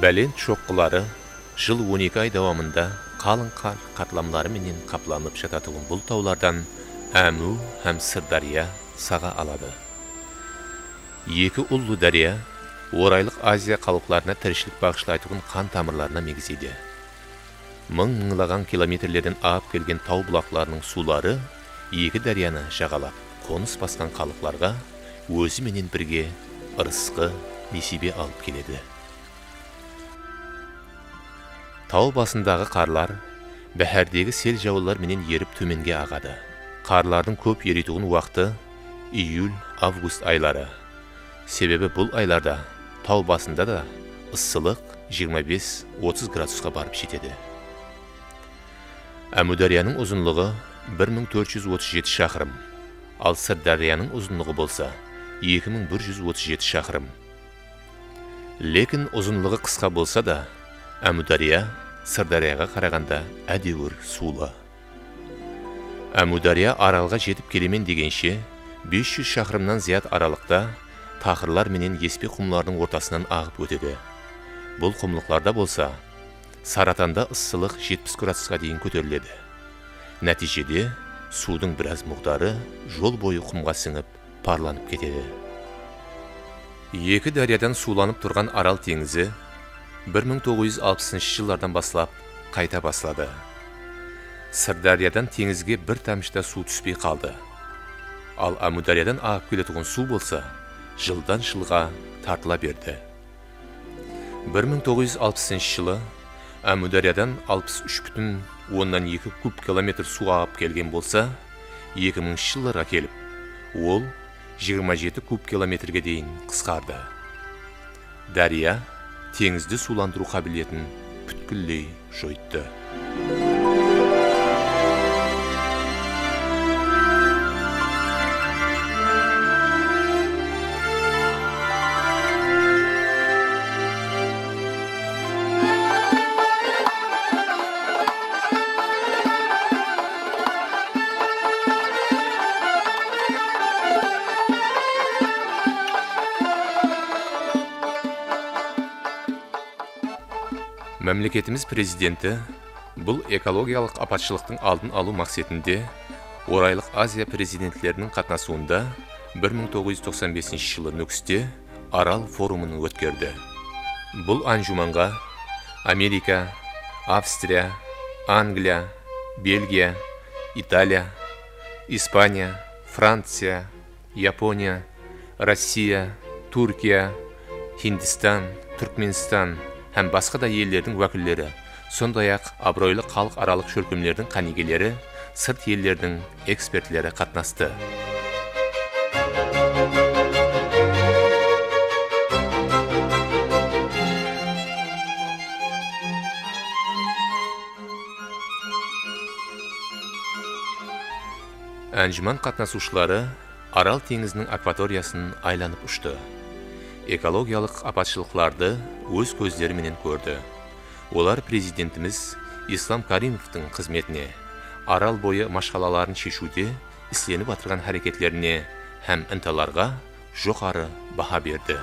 Бәлен чоққылары жыл 12 ай давамында қалың қар қатламлары менен қапланып жататығын бұл таулардан Әму һәм Сырдария саға алады. Екі ұллы дария орайлық Азия қалықларына тіршілік бағышлайтығын қан тамырларына мегзейді. Мың-мыңлаған километрлерден ағып келген тау бұлақларының сулары екі дарияны жағалап, қоныс басқан қалықларға өзі менен бірге ырысқы несібе алып келеді. Тау басындағы қарлар бәһәрдегі сел жауылар менен еріп төменге ағады. Қарлардың көп еритуғын уақыты июль-август айлары. Себебі бұл айларда тау басында да ысылық 25-30 градусқа барып жетеді. Әмударияның ұзынлығы 1437 шақырым, ал Сырдарияның ұзынлығы болса 2137 шақырым. Лекін ұзынлығы қысқа болса да, Әмудария Сырдарияға қарағанда әдеуір сулы. Әмудария аралға жетіп келемен дегенше 500 шақырымнан зият аралықта тақырлар менен еспе құмлардың ортасынан ағып өтеді. Бұл құмлықларда болса, Саратанда ысылық 70 градусқа дейін көтеріледі. Нәтижеде судың біраз мұқтары жол бойы құмға сіңіп, парланып кетеді. Екі дариядан суланып тұрған Арал теңізі 1960 жылдардан баслап қайта баслады. Сырдариядан теңізге бір тамшыда су түспей қалды. Ал Әмудариядан ағып келетұғын су болса, жылдан жылға тартыла берді. 1960 жылы Әмудариядан 63,2 куб километр су ағып келген болса, 2000 жылдарға келіп, ол 27 куб километрге дейін қысқарды. Дария теңізді суландыру қабілетін бүткілдей жойытты. Мемлекетіміз президенті бұл экологиялық апатшылықтың алдын алу мақсатында Орайлық Азия президентлерінің қатнасуында 1995 жылы Нүкісте Арал форумын өткерді. Бұл анжуманға Америка, Австрия, Англия, Бельгия, Италия, Испания, Франция, Япония, Россия, Түркия, Хиндистан, Түркменстан һәм басқа да елдердің уәкілдері, сондай-ақ абыройлы халық аралық шөркемлердің қанегелері, сырт елдердің экспертлері қатнасты. Әнжіман қатнасушылары Арал теңізінің акваториясын айланып ұшты. Экологиялық апатшылықларды өз көздеріменен көрді. Олар президентіміз Ислам Каримовтың қызметіне, Арал бойы машқалаларын шешуде істеніп атырған әрекетлеріне һәм ынталарға жоғары баға берді.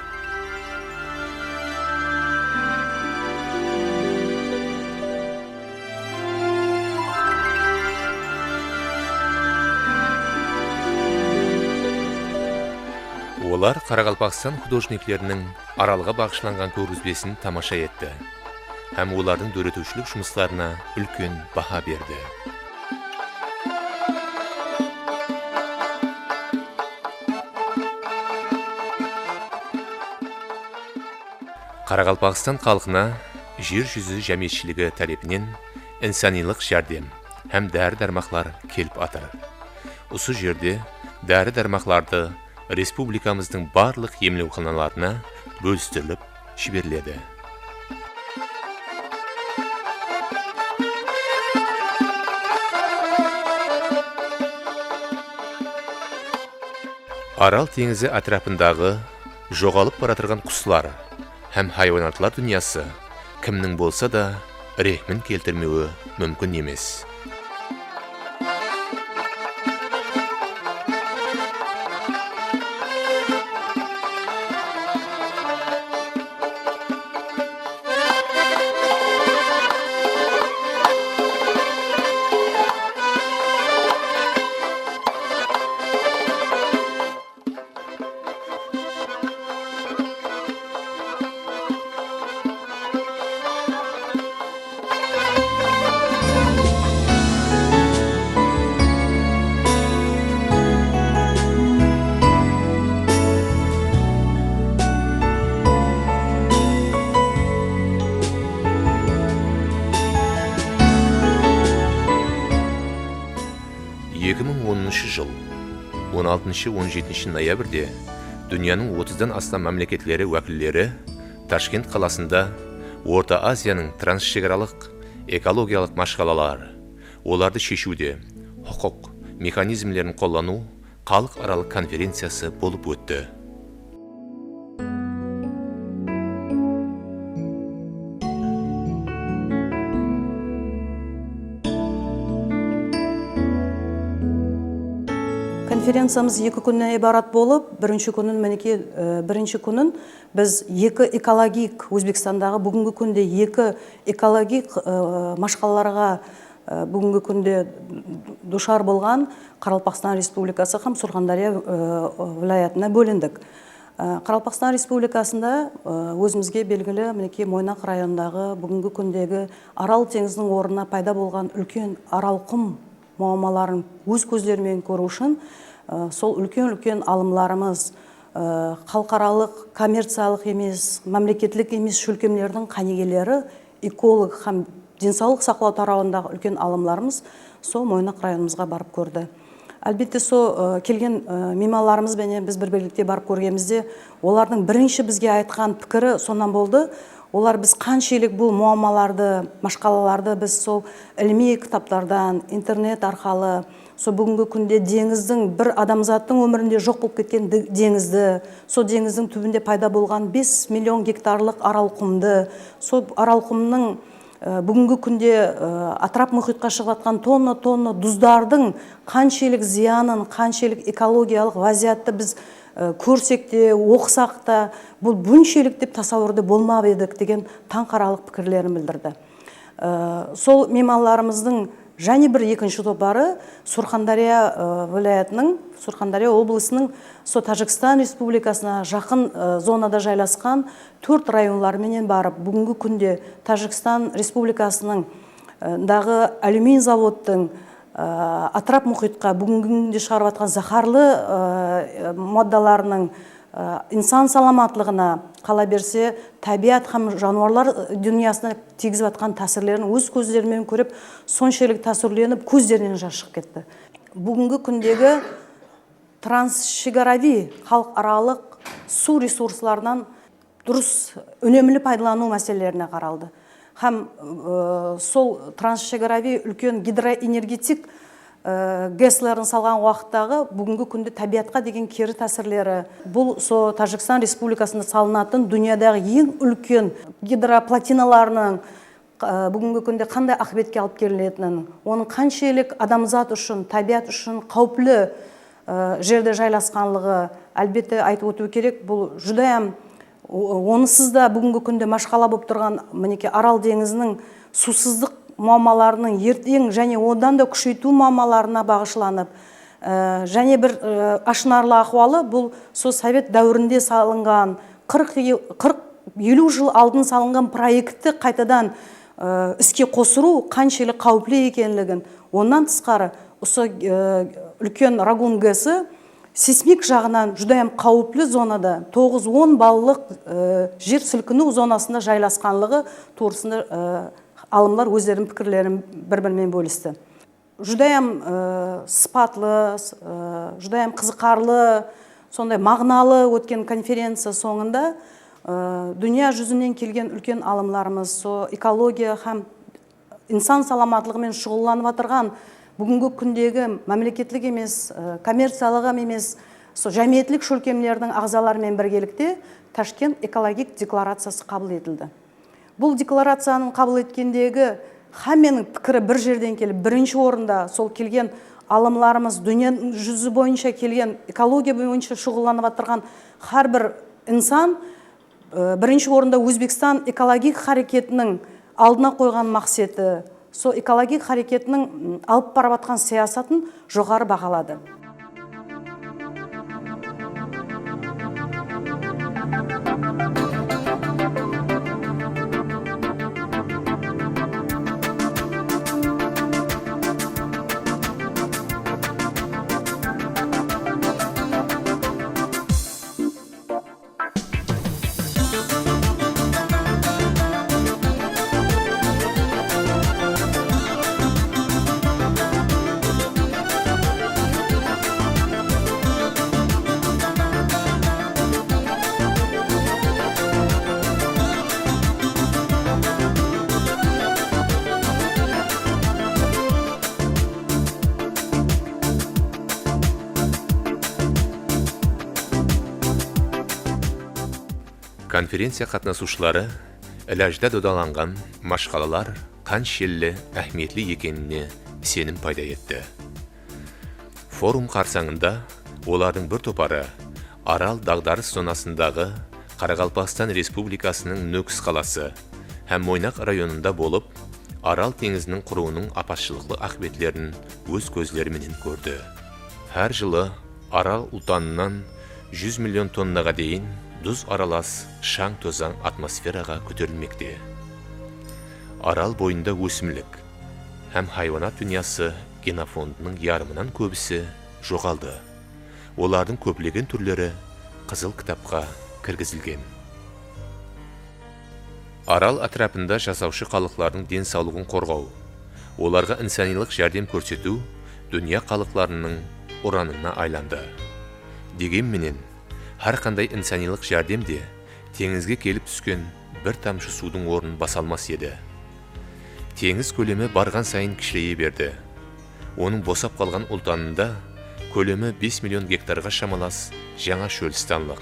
Олар Қарақалпақстан художниклерінің Аралға бағышланған көргізбесін тамаша етті, һәм олардың дөретушілік жұмыстарына үлкен баға берді. Қарақалпақстан халқына жер жүзі жәмешілігі тарапынан инсанилық жәрдем һәм дәрі-дәрмақлар келіп атыр. Осы жерде дәрі-дәрмақларды республикамыздың барлық емдеуханаларына бөлістіріліп жіберіледі. Арал теңізі атрапындағы жоғалып баратырған құслар һәм хайуанатлар дүниясы кімнің болса да рехмін келтірмеуі мүмкін емес. 16-17 ноябрьде dünyanın 30'dan астам мемлекетлері вәкілдері Ташкент қаласында Орта Азияның трансшекаралық экологиялық машғалалар, оларды шешуде құқық механизмлерін қолдану халықаралық конференциясы болып өтті. Конференциямыз 2 күннен ибарат болып, бірінші күнін біз экологик Өзбекстандағы бүгінгі күнде 2 экологик машқаларға бүгінгі күнде душар болған Қарақалпақстан Республикасы һәм Сурхандария вилаятына бөліндік. Қарақалпақстан Республикасында өзімізге белгілі Мойнақ районындағы бүгінгі күндегі Арал теңізінің орнына пайда болған үлкен аралқұм muammaların өз көздерімен көру үшін сол үлкен алымларымыз халықаралық, коммерциялық емес, мемлекеттік емес шөлкемлердің қанегелері, эколог һәм денсаулық сақлау тарауындағы үлкен алымларымыз сол Мойнақ районымызға барып көрді. Әлбетте сол келген мемаларымызбен біз бір-бірлікте барып көргенімізде, олардың бірінші бізге айтқан пікірі сонан болды. Олар біз қаншелік бұл муаммаларды, машқалаларды біз сол ілми кітаптардан, интернет арқылы, сол бүгінгі күнде деңіздің бір адамзаттың өмірінде жоқ болып кеткен деңізді, сол деңіздің түбінде пайда болған 5 миллион гектарлық аралқұмды, сол аралқұмның бүгінгі күнде атрап мұхитқа шығып жатқан тонна дуздардың қаншелік зиянын, қаншелік экологиялық вазиятты біз көрсек те, оқысақ та, бұл бүншелік деп тасауырды болмап едік деген таңқаралық пікірлерін білдірді. Сол мемаларымыздың және бір екінші топары Сурхандария вилаятының, Сурхандария облысының сол Тәжікстан Республикасына жақын зонада жайласқан 4 районларменен барып, бүгінгі күнде Тәжікстан Республикасының дағы алюмин заводтың атрап мұхитқа бүгінгі шығарып атқан захарлы моддаларының инсан саламатлығына қала берсе, табиат һәм жануарлар дүниясына тигізіп атқан тәсірлерін өз көздерімен көріп, соншелік тәсірленіп, көздерінен жас шығып кетті. Бүгінгі күндегі трансшекарави халықаралық су ресурсларынан дұрыс үнемлі пайдалану мәселелеріне қаралды. Һәм сол трансшекарави үлкен гидроэнергетик гэслерін салған уақыттағы бүгінгі күнде табиатқа деген кері тәсірлері. Бұл сол Тәжікстан Республикасында салынатын дүниядағы ең үлкен гидроплатиналарының бүгінгі күнде қандай ақыбетке алып келетінін, оның қаншелік адамзат үшін, табиат үшін қауіплі жерде жайласқанлығы әлбетте айтып өту керек. Бұл жүдайым онысыз да бүгінгі күнде машқала болып тұрған Арал теңізінің сусыздық муаммаларының ертең және одан да күшейту муаммаларына бағышланып, және бір ашынарлы ахуалы бұл сол Совет дәуірінде салынған 40-50 жыл алдын салынған проектті қайтадан іске қосыру қаншелік қауіплі екенлігін, оннан тысқары осы үлкен Рагун гэсі сейсмик жағынан жүдайым қауіплі зонада 9-10 баллық жер сілкіну зонасында жайласқанлығы турысында алымлар өздерінің пікірлерін бір-бірімен бөлісті. Жүдайым сыпатлы, жүдайым қызықарлы, сондай мағыналы өткен конференция соңында дүния жүзінен келген үлкен алымларымыз, экология һәм инсан саламатлығымен шұғылланып отырған бүгінгі күндегі мемлекеттік емес, коммерциялық емес, жәмиетлік шөлкемлердің ағзаларымен біргелікте Ташкент экологик декларациясы қабыл етілді. Бұл декларацияның қабыл еткендегі һәмменің пікірі бір жерден келіп, бірінші орында сол келген алымларымыз, дүние жүзі бойынша келген экология бойынша шұғылланып отырған әрбір инсан бірінші орында Өзбекстан экологик харекетінің алдына қойған мақсаты, сол экологик харекетінің алып барып жатқан саясатын жоғары бағалады. Konferensiya qatnашучылары ilajda dodalangan mashqalalar qanchilli ahmiyetli ekenini senim payda etdi. Forum qarsаңында олардың бір топары Арал дағдарыс зонасындағы Қарақалпақстан Республикасының Нөкіс қаласы һәм Мойнақ районында болып, Арал теңізінің құруының апатшылыклы ақбетлерін өз көзлеріменен көрді. Әр жылы Арал ұлтанынан 100 миллион тоннаға дейін тұз аралас шаң тозаң атмосфераға көтерілмекте. Арал бойында өсімлік һәм хайванат дүниясы генофондының ярымынан көбісі жоғалды. Олардың көплеген түрлері қызыл кітапқа кіргізілген. Арал атрапында жасаушы халықтардың денсаулығын қорғау, оларға инсанилық жәрдем көрсету дүния халықтарының ұранына айланды. Дегенменен, har qanday insoniylik jardamde tengizga kelib түскен bir тамшы судың орнын баса алмас еді. Теңіз көлемі барған сайын кішірейе берді. Оның босап қалған ұлтанында көлемі 5 миллион гектарға шамалас жаңа шөлістанлық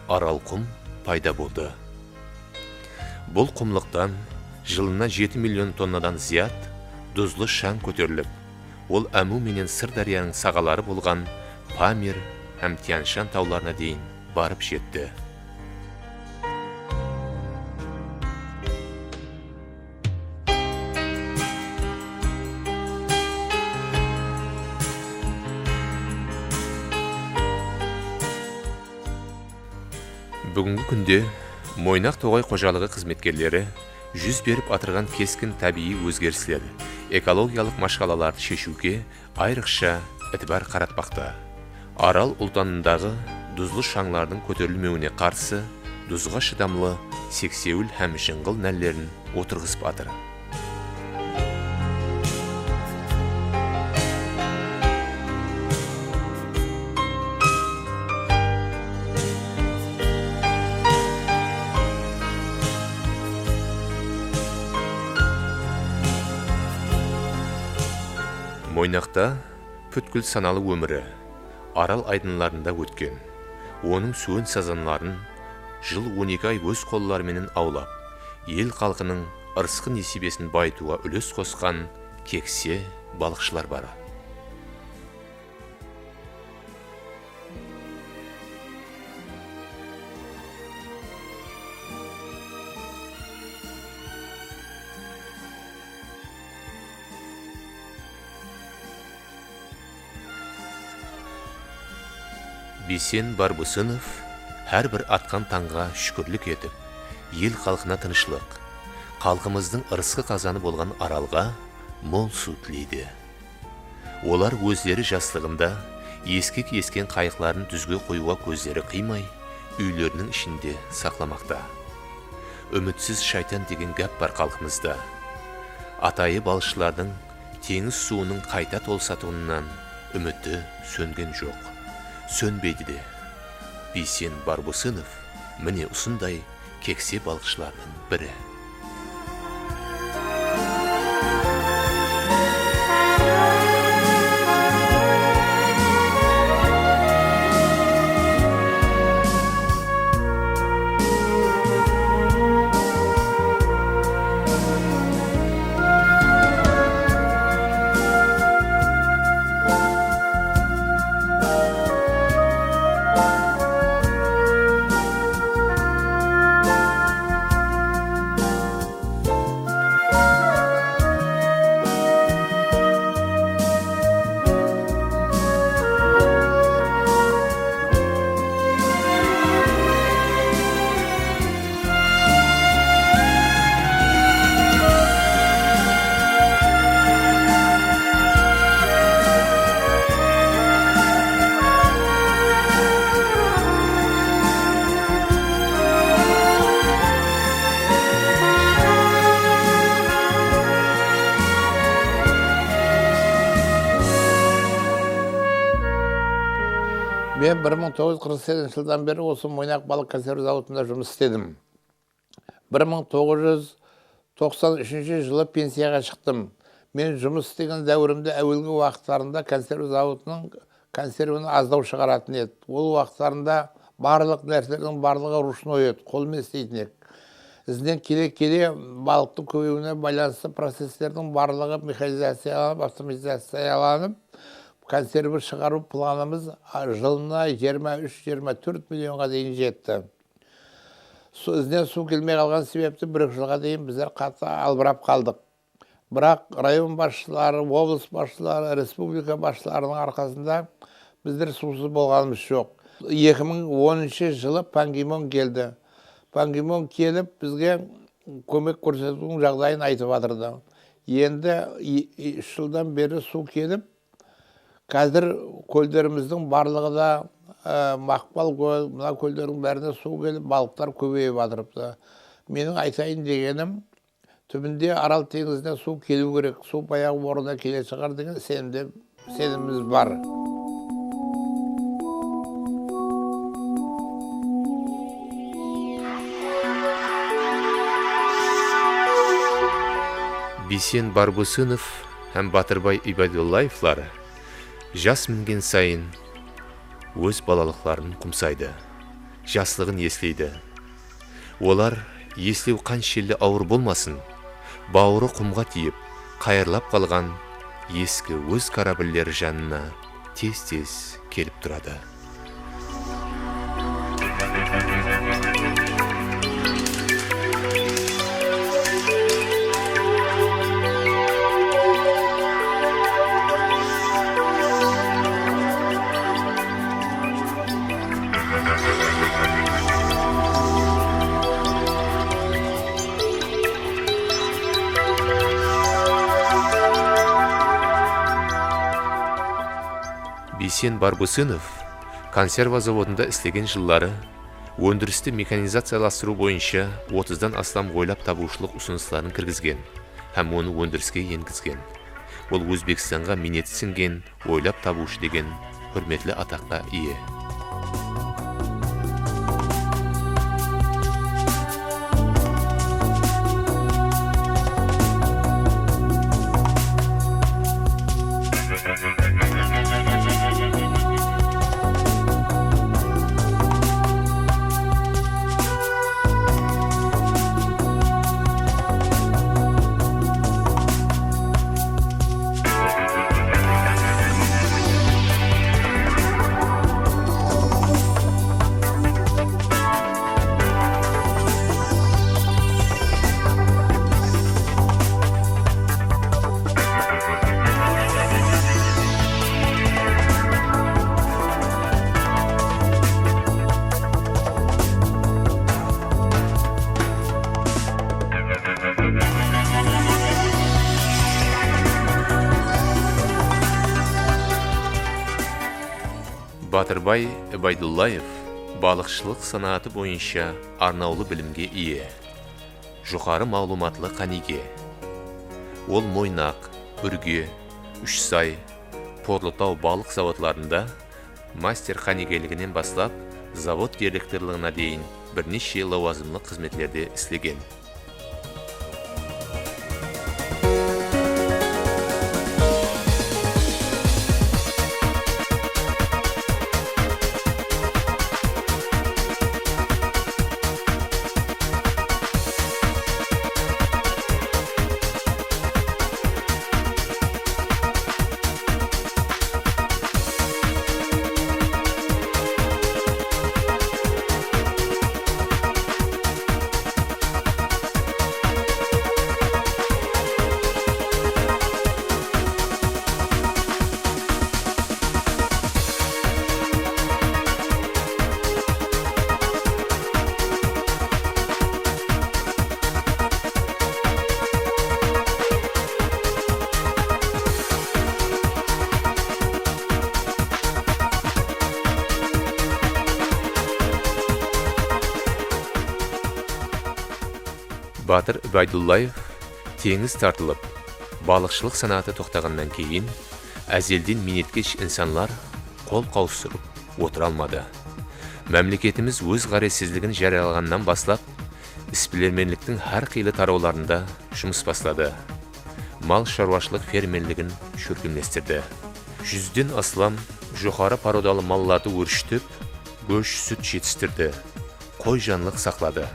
арал құм пайда болды. Бұл құмлықтан жылына 7 миллион тоннадан зият тұзлы шаң көтеріліп, ол Әму менен Сырдарияның сағалары болған Памир һәм Тянь-Шань тауларына дейін барып жетті. Бүгінгі күнде Мойнақ тоғай қожалығы қызметкерлері жүз беріп атырған кескін табиғи өзгерістер, экологиялық машқалаларды шешуге айрықша ітібар қаратпақта. Арал ұлтанындағы тұзлы шаңлардың көтерілмеуіне қарсы тұзға шыдамлы сексеуіл һәм жыңғыл нәллерін отырғызып атыр. Мойнақта бүткіл саналы өмірі Арал айдынларында өткен. Оның суын сазанларын жыл 12 ай өз қолларымен аулап, ел халқының ырысқы несібесін байытуға үлес қосқан кексе балықшылар бары. Бейсен Барбусынов әр бір атқан таңға шүкірлік етіп, ел халқына тынышлық, халқымыздың ырысқы қазаны болған Аралға мол су тілейді. Олар өздері жастығында ескек ескен қайықларын дүзге қоюға көздері қимай, үйлерінің ішінде сақламақта. Үмітсіз шайтан деген гәп бар халқымызда. Атайы балықшылардың теңіз суының қайта толсатуынан үміті сөнген жоқ. Сөнбейді де. Бейсен Барбусынов міне осындай кексе балықшылардың бірі. Мен 1948 жылдан бері осы Мойнақ балық консерві зауытында жұмыс істедім. 1993 жылы пенсияға шықтым. Мен жұмыс істеген дәуірімде әуелгі уақыттарында консерві зауытының консервіні аздау шығаратын еді. Ол уақыттарында Барлық нәрселердің барлығы ручной еді, қолмен істейтін ек. Ізінен келе-келе балықтың көбеюіне байланысты процестердің барлығы механизацияланып, автоматизацияланып, консерві шығару планымыз жылына 23-24 миллионға дейін жетті. Ізінен су келмей қалған себепті 1 жылға дейін біздер қатты албырап қалдық. Бірақ район басшылары, облыс басшылары, республика басшыларының арқасында біздер сусыз болғанымыз жоқ. 2010 жылы Пан Ги Мун келді. Пан Ги Мун келіп бізге көмек көрсетудің жағдайын айтып жатырды. Енді 3 жылдан бері су келіп, қазір көлдеріміздің барлығы да Мақпал көл, мына көлдердің бәріне су келіп, балықтар көбейіп жатырыпты. Менің айтайын дегенім, түбінде Арал теңізіне су келу керек, су баяғы орнына келе шығар деген сеніміміз бар. Бейсен Барбусынов һәм Батырбай Ибадуллаевлар жас мінген сайын өз балалықларын құмсайды, жаслығын еслейді. Олар еслеу қаншелі ауыр болмасын, бауыры құмға тиіп, қайырлап қалған ескі өз корабльлер жанына тез-тез келіп тұрады. Бейсен Барбусынов консерва заводында істеген жыллары өндірісті механизацияластыру бойынша 30-дан астам ойлап табушылық ұсынысларын кіргізген һәм оны өндіріске енгізген. Ол Өзбекстанға минеті сіңген ойлап табушы деген hürmetli атаққа ие. Батырбай Ибадуллаев балықшылық санаты бойынша арнаулы білімге ие. Жоғары мағлұматлы қаниге. Ол Мойнақ, Үрге, Үшсай, Порлытау балық заводларында мастер қанигелігінен бастап завод директорлығына дейін бірнеше лауазымлы қызметлерде істеген. Батыр Ибадуллаев теңіз тартылып, балықшылық санаты тоқтағаннан кейін, әзелден минеткеш инсанлар қол қаусырып отыра алмады. Мәмлекетіміз өз ғаресіздігін жариялағаннан бастап, іспілерменліктің әр қилы тарауларында жұмыс бастады. Мал шаруашылық фермерлігін шүркімлестірді. 100-ден аслам жоғары пародалы малларды өршітіп, Göç süt жетістірді, қой жанлық сақлады,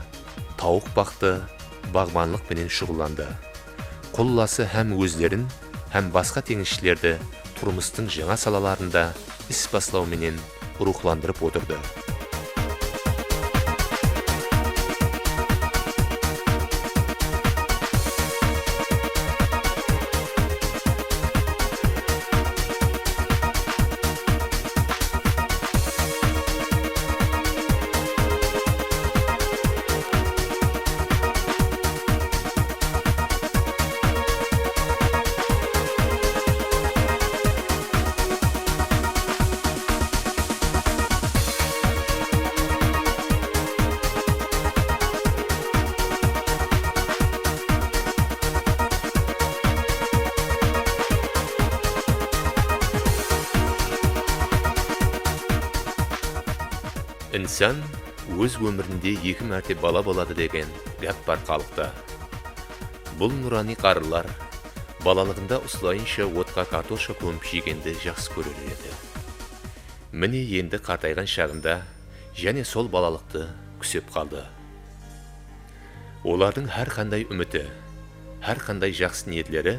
тауық бақты, бағбанлық менен шұғыланды. Құлласы һәм өзлерін, һәм басқа теңізшілерді тұрмыстың жаңа салаларында іс баслау менен рухландырып отырды. Insan өз өмірінде 2 мәрте бала болады деген гәп бар халықта. Бұл нұрани қарылар балалығында ұслайынша отқа картошка көміп жегенді жақсы көрер еді. Міне енді қартайған шағында және сол балалықты күсеп қалды. Олардың әр қандай үміті, әр қандай жақсы ниетлері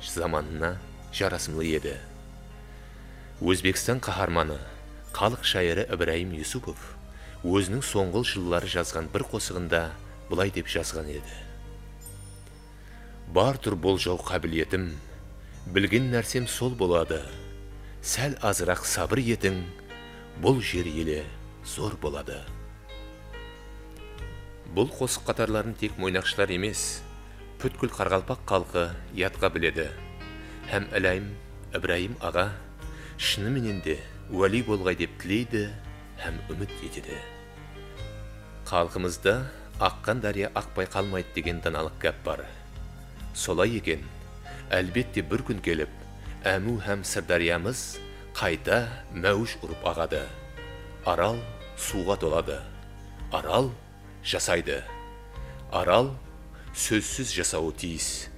заманына жарасымлы еді. Өзбекстан қаһарманы, халық шайыры Ибраим Юсупов өзінің соңғы жылдары жазған бір қосығында бұлай деп жазған еді. Бар тұр болжау қабілетім, білген нәрсем сол болады. Сәл азырақ сабыр етің, бұл жер елі зор болады. Бұл қосық қатарларын тек мойнақшылар емес, бүткіл Қарақалпақ халқы ятқа біледі. Һәм Ибраим аға шыныменен де уәли болғай деп тілейді һәм үміт етеді. Халқымызда аққан дария ақпай қалмайды деген даналық гәп бар. Солай екен, әлбетте бір күн келіп, Әму һәм Сырдариямыз қайта мәуш ұрып ағады. Арал суға толады. Арал жасайды. Арал сөзсіз жасауы тиіс.